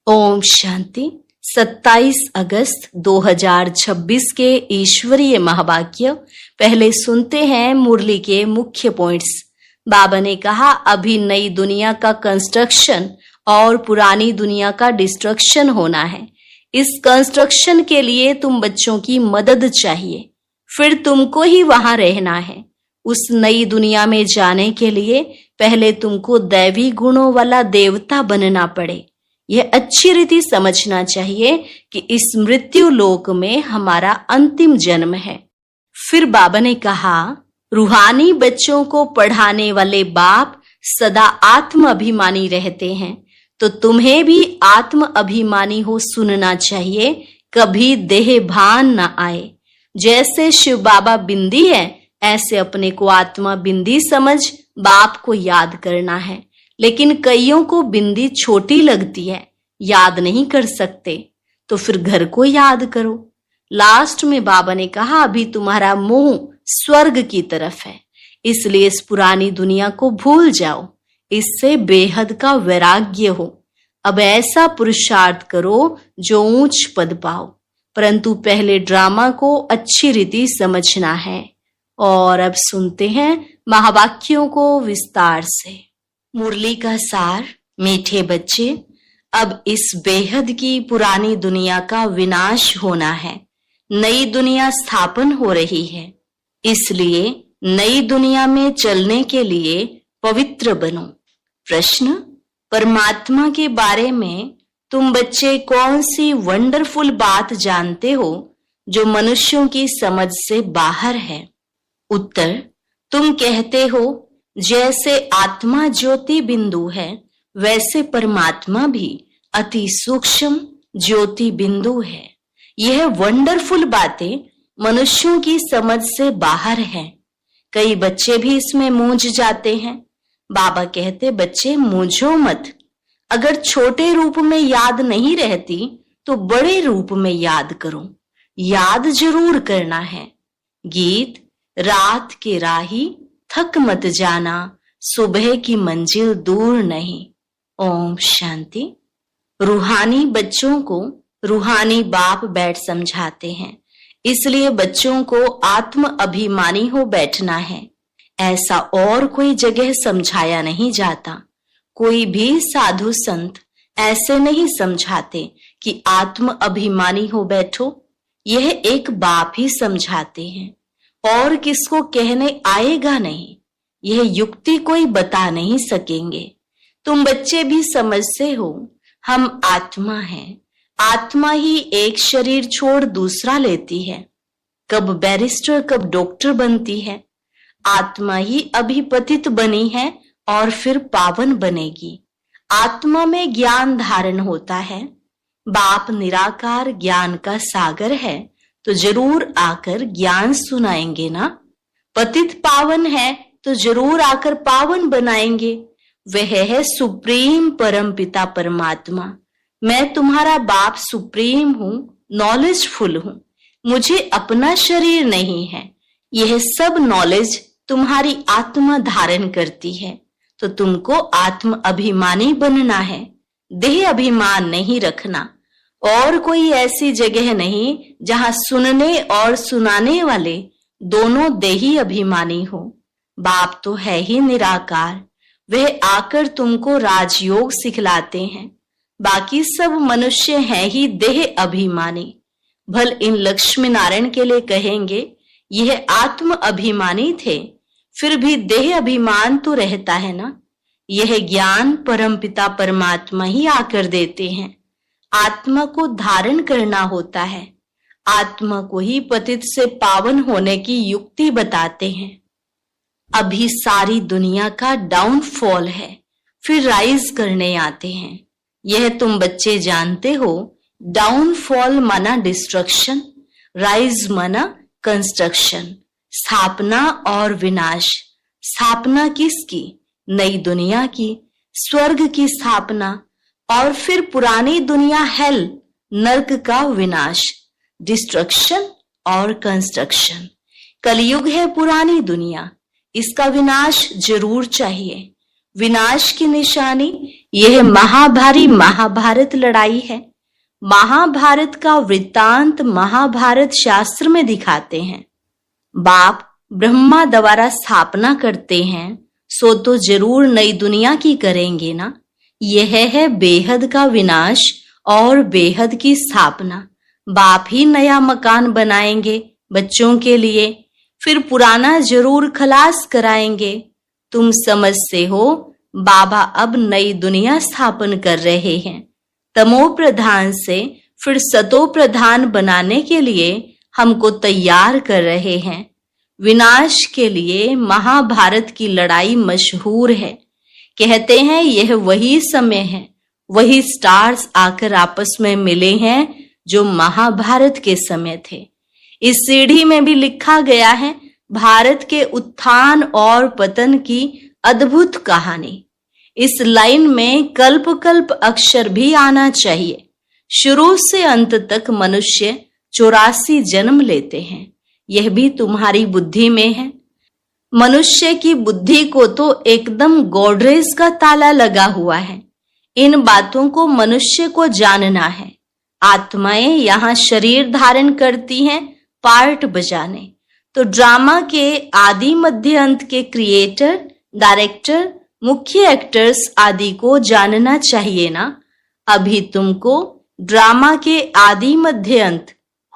ओम शांति। 27 अगस्त 2026 के ईश्वरीय महावाक्य पहले सुनते हैं मुरली के मुख्य पॉइंट्स। बाबा ने कहा, अभी नई दुनिया का कंस्ट्रक्शन और पुरानी दुनिया का डिस्ट्रक्शन होना है। इस कंस्ट्रक्शन के लिए तुम बच्चों की मदद चाहिए, फिर तुमको ही वहां रहना है। उस नई दुनिया में जाने के लिए पहले तुमको दैवी गुणों वाला देवता बनना पड़े। यह अच्छी रीति समझना चाहिए कि इस मृत्यु लोक में हमारा अंतिम जन्म है। फिर बाबा ने कहा, रूहानी बच्चों को पढ़ाने वाले बाप सदा आत्म अभिमानी रहते हैं, तो तुम्हें भी आत्म अभिमानी हो सुनना चाहिए, कभी देह भान न आए। जैसे शिव बाबा बिंदी है, ऐसे अपने को आत्मा बिंदी समझ बाप को याद करना है। लेकिन कईयों को बिंदी छोटी लगती है, याद नहीं कर सकते, तो फिर घर को याद करो। लास्ट में बाबा ने कहा, अभी तुम्हारा मुंह स्वर्ग की तरफ है, इसलिए इस पुरानी दुनिया को भूल जाओ, इससे बेहद का वैराग्य हो। अब ऐसा पुरुषार्थ करो जो ऊंच पद पाओ, परंतु पहले ड्रामा को अच्छी रीति समझना है। और अब सुनते हैं महावाक्यों को विस्तार से। मुरली का सार। मीठे बच्चे, अब इस बेहद की पुरानी दुनिया का विनाश होना है, नई दुनिया स्थापन हो रही है। इसलिए नई दुनिया में चलने के लिए पवित्र बनो। प्रश्न, परमात्मा के बारे में तुम बच्चे कौन सी वंडरफुल बात जानते हो जो मनुष्यों की समझ से बाहर है? उत्तर, तुम कहते हो जैसे आत्मा ज्योति बिंदु है, वैसे परमात्मा भी अति सूक्ष्म ज्योति बिंदु है। यह वंडरफुल बातें मनुष्यों की समझ से बाहर है। कई बच्चे भी इसमें मूंझ जाते हैं। बाबा कहते, बच्चे मूंझो मत। अगर छोटे रूप में याद नहीं रहती तो बड़े रूप में याद करो। याद जरूर करना है। गीत, रात के राही थक मत जाना, सुबह की मंजिल दूर नहीं। ओम शांति। रूहानी बच्चों को रूहानी बाप बैठ समझाते हैं, इसलिए बच्चों को आत्म अभिमानी हो बैठना है। ऐसा और कोई जगह समझाया नहीं जाता। कोई भी साधु संत ऐसे नहीं समझाते कि आत्म अभिमानी हो बैठो। यह एक बाप ही समझाते हैं, और किसको कहने आएगा नहीं। यह युक्ति कोई बता नहीं सकेंगे। तुम बच्चे भी समझते हो, हम आत्मा हैं। आत्मा ही एक शरीर छोड़ दूसरा लेती है। कब बैरिस्टर कब डॉक्टर बनती है। आत्मा ही अभी पतित बनी है और फिर पावन बनेगी। आत्मा में ज्ञान धारण होता है। बाप निराकार ज्ञान का सागर है, तो जरूर आकर ज्ञान सुनाएंगे ना। पतित पावन है तो जरूर आकर पावन बनाएंगे। वह है सुप्रीम परम पिता परमात्मा। मैं तुम्हारा बाप सुप्रीम हूँ, नॉलेजफुल हूँ। मुझे अपना शरीर नहीं है। यह सब नॉलेज तुम्हारी आत्मा धारण करती है, तो तुमको आत्म अभिमानी बनना है। देह अभिमान नहीं रखना। और कोई ऐसी जगह नहीं जहां सुनने और सुनाने वाले दोनों देही अभिमानी हो। बाप तो है ही निराकार। वह आकर तुमको राजयोग सिखलाते हैं। बाकी सब मनुष्य हैं ही देह अभिमानी। भल इन लक्ष्मी नारायण के लिए कहेंगे यह आत्म अभिमानी थे, फिर भी देह अभिमान तो रहता है ना। यह ज्ञान परमपिता परमात्मा ही आकर देते हैं। आत्मा को धारण करना होता है। आत्मा को ही पतित से पावन होने की युक्ति बताते हैं। अभी सारी दुनिया का डाउनफॉल है, फिर राइज करने आते हैं। यह तुम बच्चे जानते हो। डाउनफॉल माना डिस्ट्रक्शन, राइज माना कंस्ट्रक्शन। स्थापना और विनाश। स्थापना किसकी? नई दुनिया की, स्वर्ग की स्थापना। और फिर पुरानी दुनिया हेल, नर्क का विनाश। डिस्ट्रक्शन और कंस्ट्रक्शन। कलयुग है पुरानी दुनिया, इसका विनाश जरूर चाहिए। विनाश की निशानी यह महाभारी महाभारत लड़ाई है। महाभारत का वृत्तांत महाभारत शास्त्र में दिखाते हैं। बाप ब्रह्मा द्वारा स्थापना करते हैं, सो तो जरूर नई दुनिया की करेंगे ना। यह है बेहद का विनाश और बेहद की स्थापना। बाप ही नया मकान बनाएंगे बच्चों के लिए, फिर पुराना जरूर खलास कराएंगे। तुम समझते हो बाबा अब नई दुनिया स्थापन कर रहे हैं। तमो प्रधान से फिर सतो प्रधान बनाने के लिए हमको तैयार कर रहे हैं। विनाश के लिए महाभारत की लड़ाई मशहूर है। कहते हैं यह वही समय है, वही स्टार्स आकर आपस में मिले हैं जो महाभारत के समय थे। इस सीढ़ी में भी लिखा गया है भारत के उत्थान और पतन की अद्भुत कहानी। इस लाइन में कल्प कल्प अक्षर भी आना चाहिए। शुरू से अंत तक मनुष्य 84 जन्म लेते हैं, यह भी तुम्हारी बुद्धि में है। मनुष्य की बुद्धि को तो एकदम गोडरेज का ताला लगा हुआ है। इन बातों को मनुष्य को जानना है। आत्माएं यहाँ शरीर धारण करती हैं पार्ट बजाने, तो ड्रामा के आदि मध्य अंत के क्रिएटर, डायरेक्टर, मुख्य एक्टर्स आदि को जानना चाहिए ना। अभी तुमको ड्रामा के आदि मध्य अंत,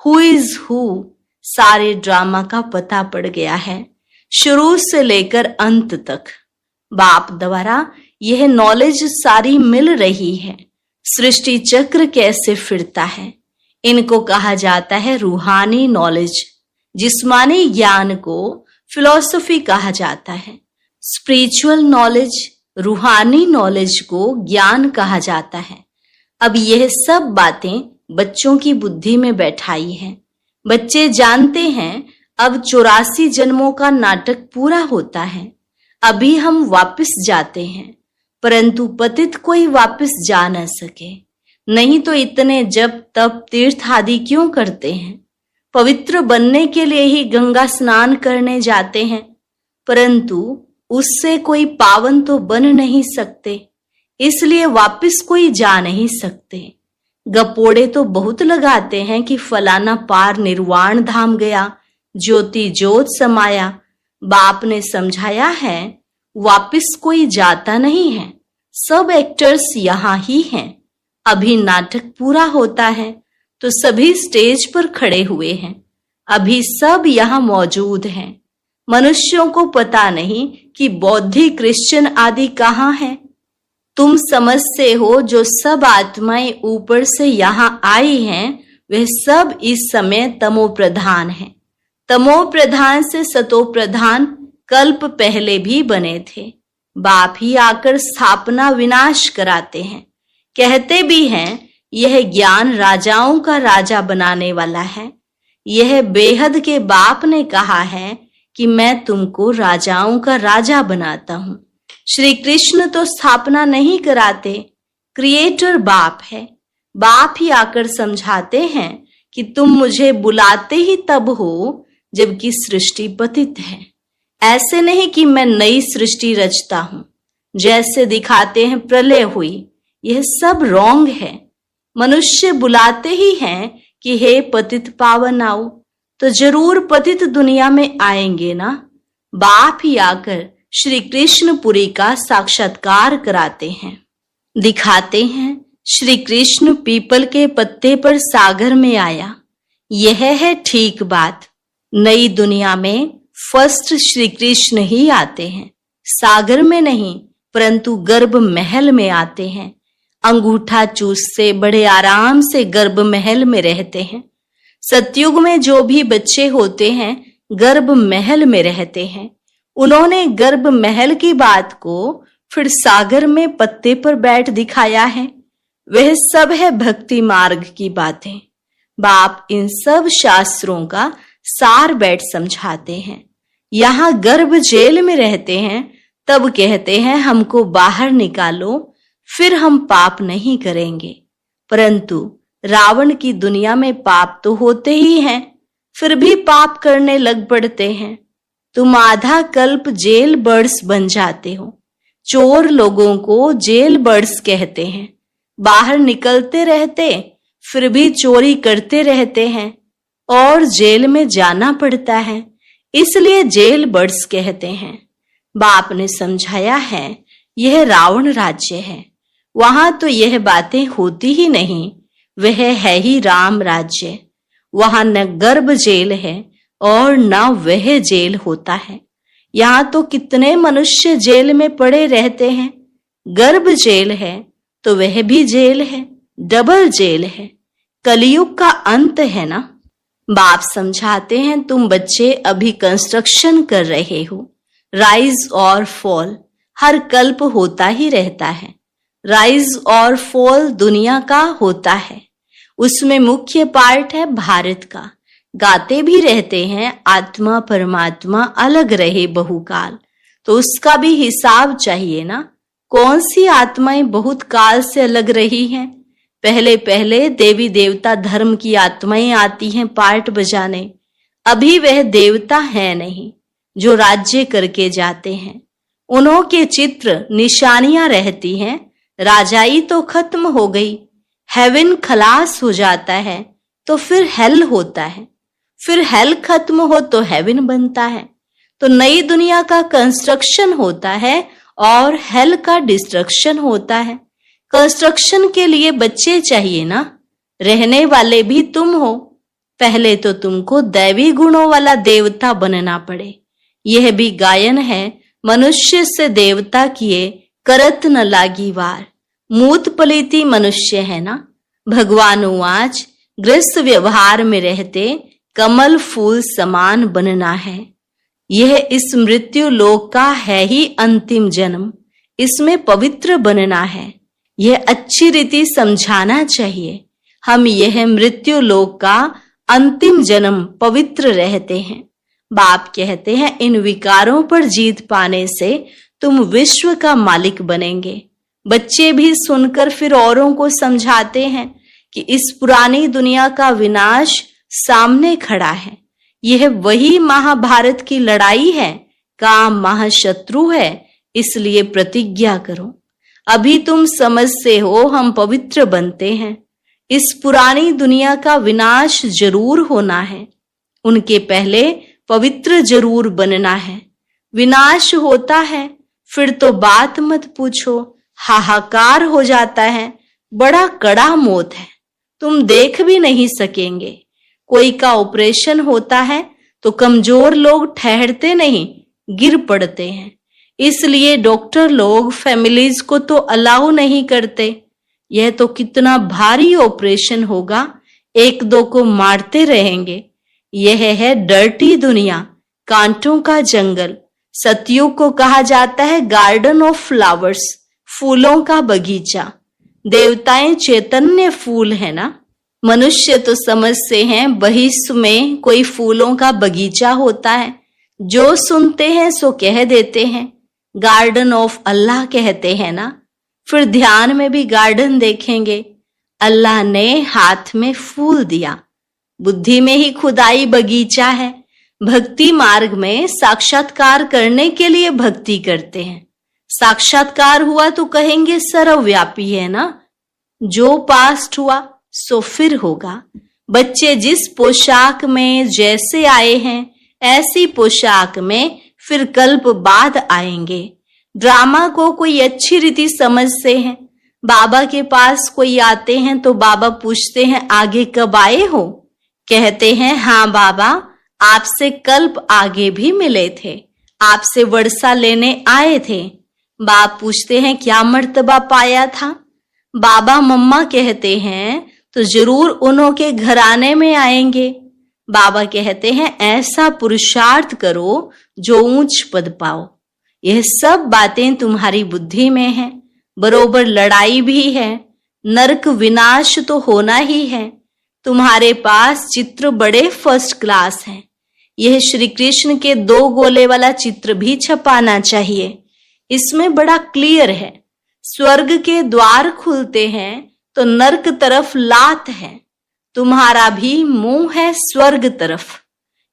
हु इज हु, सारे ड्रामा का पता पड़ गया है, शुरू से लेकर अंत तक। बाप द्वारा यह नॉलेज सारी मिल रही है। सृष्टि चक्र कैसे फिरता है, इनको कहा जाता है रूहानी नॉलेज। जिस्मानी ज्ञान को फिलॉसफी कहा जाता है। स्पिरिचुअल नॉलेज, रूहानी नॉलेज को ज्ञान कहा जाता है। अब यह सब बातें बच्चों की बुद्धि में बैठाई है। बच्चे जानते हैं अब 84 जन्मों का नाटक पूरा होता है। अभी हम वापस जाते हैं, परंतु पतित कोई वापस जा न सके। नहीं तो इतने जप तप तीर्थ आदि क्यों करते हैं? पवित्र बनने के लिए ही गंगा स्नान करने जाते हैं, परंतु उससे कोई पावन तो बन नहीं सकते, इसलिए वापस कोई जा नहीं सकते। गपोड़े तो बहुत लगाते हैं कि फलाना पार निर्वाण धाम गया, ज्योति ज्योत समाया। बाप ने समझाया है वापस कोई जाता नहीं है, सब एक्टर्स यहाँ ही हैं। अभी नाटक पूरा होता है तो सभी स्टेज पर खड़े हुए हैं। अभी सब यहाँ मौजूद हैं। मनुष्यों को पता नहीं कि बौद्धिक क्रिश्चियन आदि कहाँ हैं। तुम समझते हो जो सब आत्माएं ऊपर से यहाँ आई हैं वे सब इस समय तमो प्रधान हैं। तमो प्रधान से सतो प्रधान कल्प पहले भी बने थे। बाप ही आकर स्थापना विनाश कराते हैं। कहते भी हैं यह ज्ञान राजाओं का राजा बनाने वाला है। यह बेहद के बाप ने कहा है कि मैं तुमको राजाओं का राजा बनाता हूँ। श्री कृष्ण तो स्थापना नहीं कराते, क्रिएटर बाप है। बाप ही आकर समझाते हैं कि तुम मुझे बुलाते ही तब हो जबकि सृष्टि पतित है। ऐसे नहीं कि मैं नई सृष्टि रचता हूँ, जैसे दिखाते हैं प्रलय हुई, यह सब रॉन्ग है। मनुष्य बुलाते ही हैं कि हे पतित पावन आओ, तो जरूर पतित दुनिया में आएंगे ना। बाप ही आकर श्री कृष्णपुरी का साक्षात्कार कराते हैं, दिखाते हैं श्री कृष्ण पीपल के पत्ते पर सागर में आया। यह है ठीक बात। नई दुनिया में फर्स्ट श्री कृष्ण ही आते हैं, सागर में नहीं परंतु गर्भ महल में आते हैं। अंगूठा चूसते बड़े आराम से गर्भ महल में रहते हैं। सतयुग में जो भी बच्चे होते हैं गर्भ महल में रहते हैं। उन्होंने गर्भ महल की बात को फिर सागर में पत्ते पर बैठ दिखाया है। वह सब है भक्ति मार्ग की बातें। बाप इन सब शास्त्रों का सार बैठ समझाते हैं। यहाँ गर्भ जेल में रहते हैं, तब कहते हैं हमको बाहर निकालो, फिर हम पाप नहीं करेंगे। परंतु रावण की दुनिया में पाप तो होते ही हैं, फिर भी पाप करने लग पड़ते हैं। तुम आधा कल्प जेल बर्ड्स बन जाते हो, चोर लोगों को जेल बर्ड्स कहते हैं। बाहर निकलते रहते फिर भी चोरी करते रहते हैं और जेल में जाना पड़ता है, इसलिए जेल बर्ड्स कहते हैं। बाप ने समझाया है यह रावण राज्य है, वहां तो यह बातें होती ही नहीं। वह है ही राम राज्य। वहां न गर्भ जेल है और न वह जेल होता है। यहाँ तो कितने मनुष्य जेल में पड़े रहते हैं। गर्भ जेल है तो वह भी जेल है, डबल जेल है। कलयुग का अंत है ना। बाप समझाते हैं तुम बच्चे अभी कंस्ट्रक्शन कर रहे हो। राइज और फॉल हर कल्प होता ही रहता है। राइज और फॉल दुनिया का होता है, उसमें मुख्य पार्ट है भारत का। गाते भी रहते हैं आत्मा परमात्मा अलग रहे बहुकाल, तो उसका भी हिसाब चाहिए ना। कौन सी आत्माएं बहुत काल से अलग रही हैं? पहले पहले देवी देवता धर्म की आत्माएं आती हैं पार्ट बजाने। अभी वह देवता है नहीं जो राज्य करके जाते हैं। उन्हों के चित्र निशानियां रहती हैं। राजाई तो खत्म हो गई, हेवन खलास हो जाता है तो फिर हेल होता है, फिर हेल खत्म हो तो हेवन बनता है। तो नई दुनिया का कंस्ट्रक्शन होता है और हेल का डिस्ट्रक्शन होता है। कंस्ट्रक्शन के लिए बच्चे चाहिए ना, रहने वाले भी तुम हो। पहले तो तुमको दैवी गुणों वाला देवता बनना पड़े। यह भी गायन है, मनुष्य से देवता किए करत न लागी वार। मूत पलीती मनुष्य है ना। भगवान आज गृहस्थ व्यवहार में रहते कमल फूल समान बनना है। यह इस मृत्यु लोक का है ही अंतिम जन्म, इसमें पवित्र बनना है। यह अच्छी रीति समझाना चाहिए। हम यह मृत्यु लोक का अंतिम जन्म पवित्र रहते हैं। बाप कहते हैं इन विकारों पर जीत पाने से तुम विश्व का मालिक बनेंगे। बच्चे भी सुनकर फिर औरों को समझाते हैं कि इस पुरानी दुनिया का विनाश सामने खड़ा है। यह वही महाभारत की लड़ाई है। काम महाशत्रु है, इसलिए प्रतिज्ञा करो। अभी तुम समझते हो हम पवित्र बनते हैं। इस पुरानी दुनिया का विनाश जरूर होना है, उनके पहले पवित्र जरूर बनना है। विनाश होता है फिर तो बात मत पूछो, हाहाकार हो जाता है। बड़ा कड़ा मौत है, तुम देख भी नहीं सकेंगे। कोई का ऑपरेशन होता है तो कमजोर लोग ठहरते नहीं, गिर पड़ते हैं। इसलिए डॉक्टर लोग फैमिलीज को तो अलाउ नहीं करते। यह तो कितना भारी ऑपरेशन होगा, एक दो को मारते रहेंगे। यह है डर्टी दुनिया, कांटों का जंगल। सतयुग को कहा जाता है गार्डन ऑफ फ्लावर्स, फूलों का बगीचा। देवताएं चैतन्य फूल है ना। मनुष्य तो समझते हैं बहिष्ठ में कोई फूलों का बगीचा होता है, जो सुनते हैं सो कह देते हैं। गार्डन ऑफ अल्लाह कहते हैं ना। फिर ध्यान में भी गार्डन देखेंगे। अल्लाह ने हाथ में फूल दिया, बुद्धि में ही खुदाई बगीचा है। भक्ति मार्ग में साक्षात्कार करने के लिए भक्ति करते हैं। साक्षात्कार हुआ तो कहेंगे सर्वव्यापी है ना। जो पास्ट हुआ सो फिर होगा। बच्चे जिस पोशाक में जैसे आए हैं ऐसी पोशाक में फिर कल्प बाद आएंगे। ड्रामा को कोई अच्छी रीति समझते हैं। बाबा के पास कोई आते हैं तो बाबा पूछते हैं आगे कब आए हो? कहते हैं हाँ बाबा, आपसे कल्प आगे भी मिले थे, आपसे वर्षा लेने आए थे। बाप पूछते हैं क्या मर्तबा पाया था? बाबा मम्मा कहते हैं तो जरूर उन्हों के घराने में आएंगे। बाबा कहते हैं ऐसा पुरुषार्थ करो जो ऊंच पद पाओ। यह सब बातें तुम्हारी बुद्धि में है। बरोबर लड़ाई भी है, नरक विनाश तो होना ही है। तुम्हारे पास चित्र बड़े फर्स्ट क्लास हैं। यह श्री कृष्ण के 2 गोले वाला चित्र भी छपाना चाहिए। इसमें बड़ा क्लियर है, स्वर्ग के द्वार खुलते हैं तो नरक तरफ लात है। तुम्हारा भी मुंह है स्वर्ग तरफ।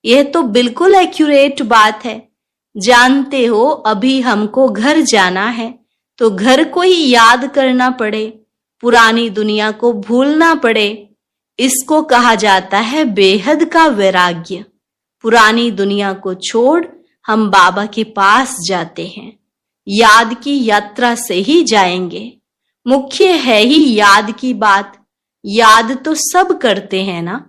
यह तो बिल्कुल एक्यूरेट बात है। जानते हो अभी हमको घर जाना है, तो घर को ही याद करना पड़े, पुरानी दुनिया को भूलना पड़े, इसको कहा जाता है बेहद का वैराग्य। पुरानी दुनिया को छोड़ हम बाबा के पास जाते हैं, याद की यात्रा से ही जाएंगे। मुख्य है ही याद की बात। याद तो सब करते हैं ना।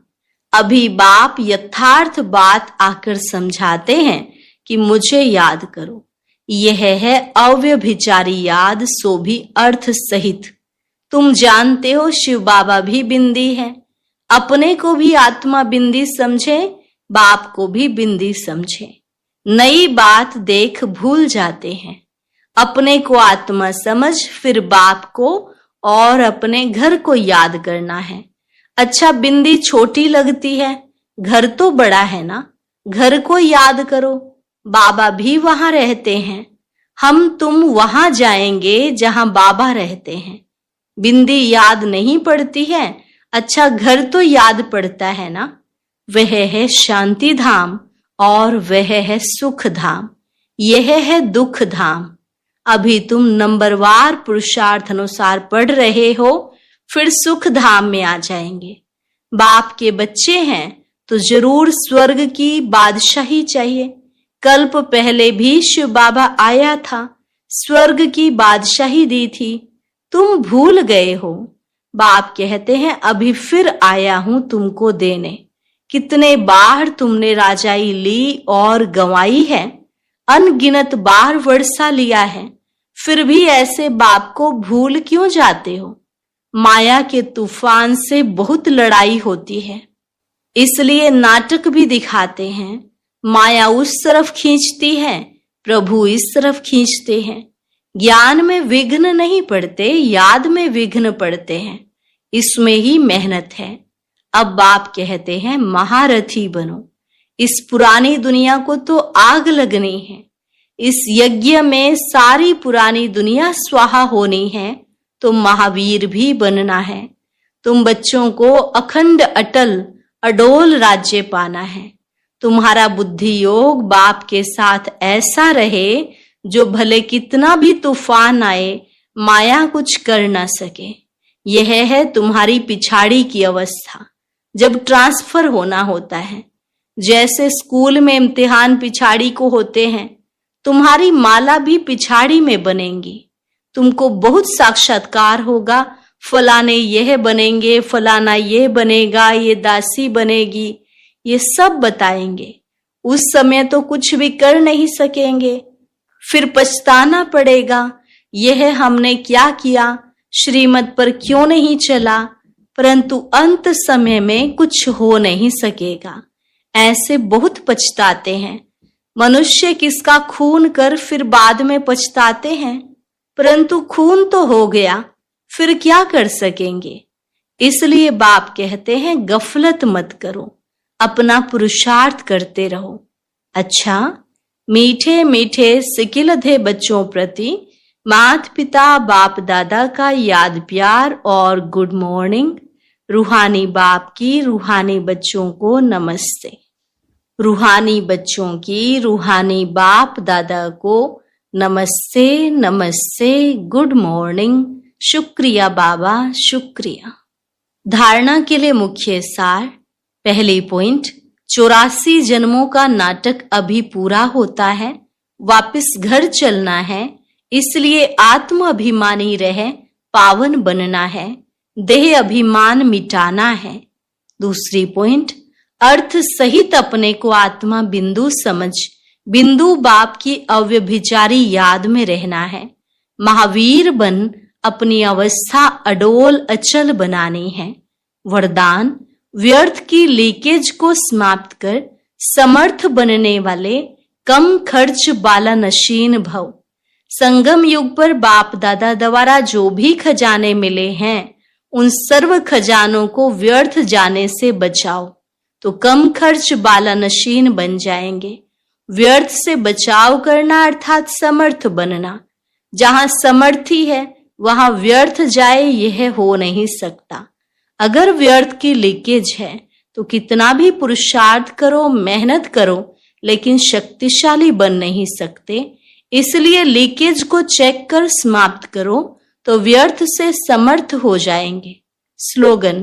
अभी बाप यथार्थ बात आकर समझाते हैं कि मुझे याद करो। यह है अव्यभिचारी याद, सो भी अर्थ सहित। तुम जानते हो शिव बाबा भी बिंदी है। अपने को भी आत्मा बिंदी समझे, बाप को भी बिंदी समझे। नई बात देख भूल जाते हैं। अपने को आत्मा समझ, फिर बाप को और अपने घर को याद करना है। अच्छा, बिंदी छोटी लगती है, घर तो बड़ा है ना। घर को याद करो, बाबा भी वहां रहते हैं। हम तुम वहां जाएंगे जहां बाबा रहते हैं। बिंदी याद नहीं पड़ती है, अच्छा घर तो याद पड़ता है ना। वह है शांति धाम और वह है सुख धाम, यह है दुख धाम। अभी तुम नंबरवार पुरुषार्थ अनुसार पढ़ रहे हो, फिर सुख धाम में आ जाएंगे। बाप के बच्चे हैं तो जरूर स्वर्ग की बादशाही चाहिए। कल्प पहले भी शिव बाबा आया था, स्वर्ग की बादशाही दी थी, तुम भूल गए हो। बाप कहते हैं अभी फिर आया हूं तुमको देने। कितने बार तुमने राजाई ली और गंवाई है, अनगिनत बार वर्षा लिया है, फिर भी ऐसे बाप को भूल क्यों जाते हो। माया के तूफान से बहुत लड़ाई होती है, इसलिए नाटक भी दिखाते हैं। माया उस तरफ खींचती है, प्रभु इस तरफ खींचते हैं। ज्ञान में विघ्न नहीं पड़ते, याद में विघ्न पड़ते हैं। इसमें ही मेहनत है। अब बाप कहते हैं महारथी बनो। इस पुरानी दुनिया को तो आग लगनी है। इस यज्ञ में सारी पुरानी दुनिया स्वाहा होनी है, तो महावीर भी बनना है। तुम बच्चों को अखंड अटल अडोल राज्य पाना है। तुम्हारा बुद्धि योग बाप के साथ ऐसा रहे जो भले कितना भी तूफान आए, माया कुछ कर ना सके। यह है तुम्हारी पिछाड़ी की अवस्था, जब ट्रांसफर होना होता है। जैसे स्कूल में इम्तिहान पिछाड़ी को होते हैं, तुम्हारी माला भी पिछाड़ी में बनेंगी। तुमको बहुत साक्षात्कार होगा, फलाने यह बनेंगे, फलाना यह बनेगा, ये दासी बनेगी, ये सब बताएंगे। उस समय तो कुछ भी कर नहीं सकेंगे, फिर पछताना पड़ेगा। यह हमने क्या किया, श्रीमत पर क्यों नहीं चला, परंतु अंत समय में कुछ हो नहीं सकेगा। ऐसे बहुत पछताते हैं। मनुष्य किसका खून कर फिर बाद में पछताते हैं, परंतु खून तो हो गया, फिर क्या कर सकेंगे। इसलिए बाप कहते हैं गफलत मत करो, अपना पुरुषार्थ करते रहो। अच्छा, मीठे मीठे सिकिलधे बच्चों प्रति माता पिता बाप दादा का याद प्यार और गुड मॉर्निंग। रूहानी बाप की रूहानी बच्चों को नमस्ते। रूहानी बच्चों की रूहानी बाप दादा को नमस्ते नमस्ते, गुड मॉर्निंग। शुक्रिया बाबा, शुक्रिया। धारणा के लिए मुख्य सार। पहली पॉइंट, 84 जन्मों का नाटक अभी पूरा होता है, वापस घर चलना है, इसलिए आत्म अभिमानी रहे, पावन बनना है, देह अभिमान मिटाना है। दूसरी पॉइंट, अर्थ सहित अपने को आत्मा बिंदु समझ, बिंदु बाप की अव्यभिचारी याद में रहना है। महावीर बन अपनी अवस्था अडोल अचल बनानी है। वरदान, व्यर्थ की लीकेज को समाप्त कर समर्थ बनने वाले कम खर्च बाला नशीन भव। संगम युग पर बाप दादा द्वारा जो भी खजाने मिले हैं, उन सर्व खजानों को व्यर्थ जाने से बचाओ, तो कम खर्च बाला नशीन बन जाएंगे। व्यर्थ से बचाव करना अर्थात समर्थ बनना। जहां समर्थी है वहां व्यर्थ जाए, यह हो नहीं सकता। अगर व्यर्थ की लीकेज है तो कितना भी पुरुषार्थ करो, मेहनत करो, लेकिन शक्तिशाली बन नहीं सकते। इसलिए लीकेज को चेक कर समाप्त करो तो व्यर्थ से समर्थ हो जाएंगे। स्लोगन: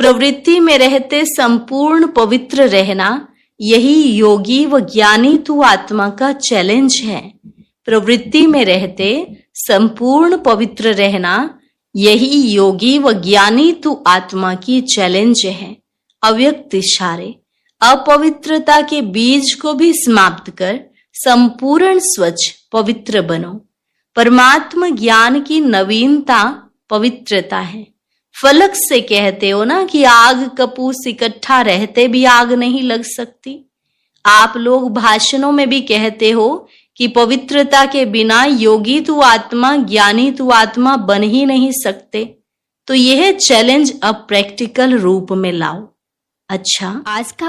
प्रवृत्ति में रहते संपूर्ण पवित्र रहना, यही योगी व ज्ञानी तू आत्मा का चैलेंज है। प्रवृत्ति में रहते संपूर्ण पवित्र रहना, यही योगी व ज्ञानी तू आत्मा की चैलेंज है। अव्यक्त इशारे: अपवित्रता के बीज को भी समाप्त कर संपूर्ण स्वच्छ पवित्र बनो। परमात्मा ज्ञान की नवीनता पवित्रता है। फलक से कहते हो ना कि आग कपूस इकट्ठा रहते भी आग नहीं लग सकती। आप लोग भाषणों में भी कहते हो कि पवित्रता के बिना योगी तू आत्मा, ज्ञानी तू आत्मा बन ही नहीं सकते। तो यह चैलेंज अब प्रैक्टिकल रूप में लाओ। अच्छा, आज का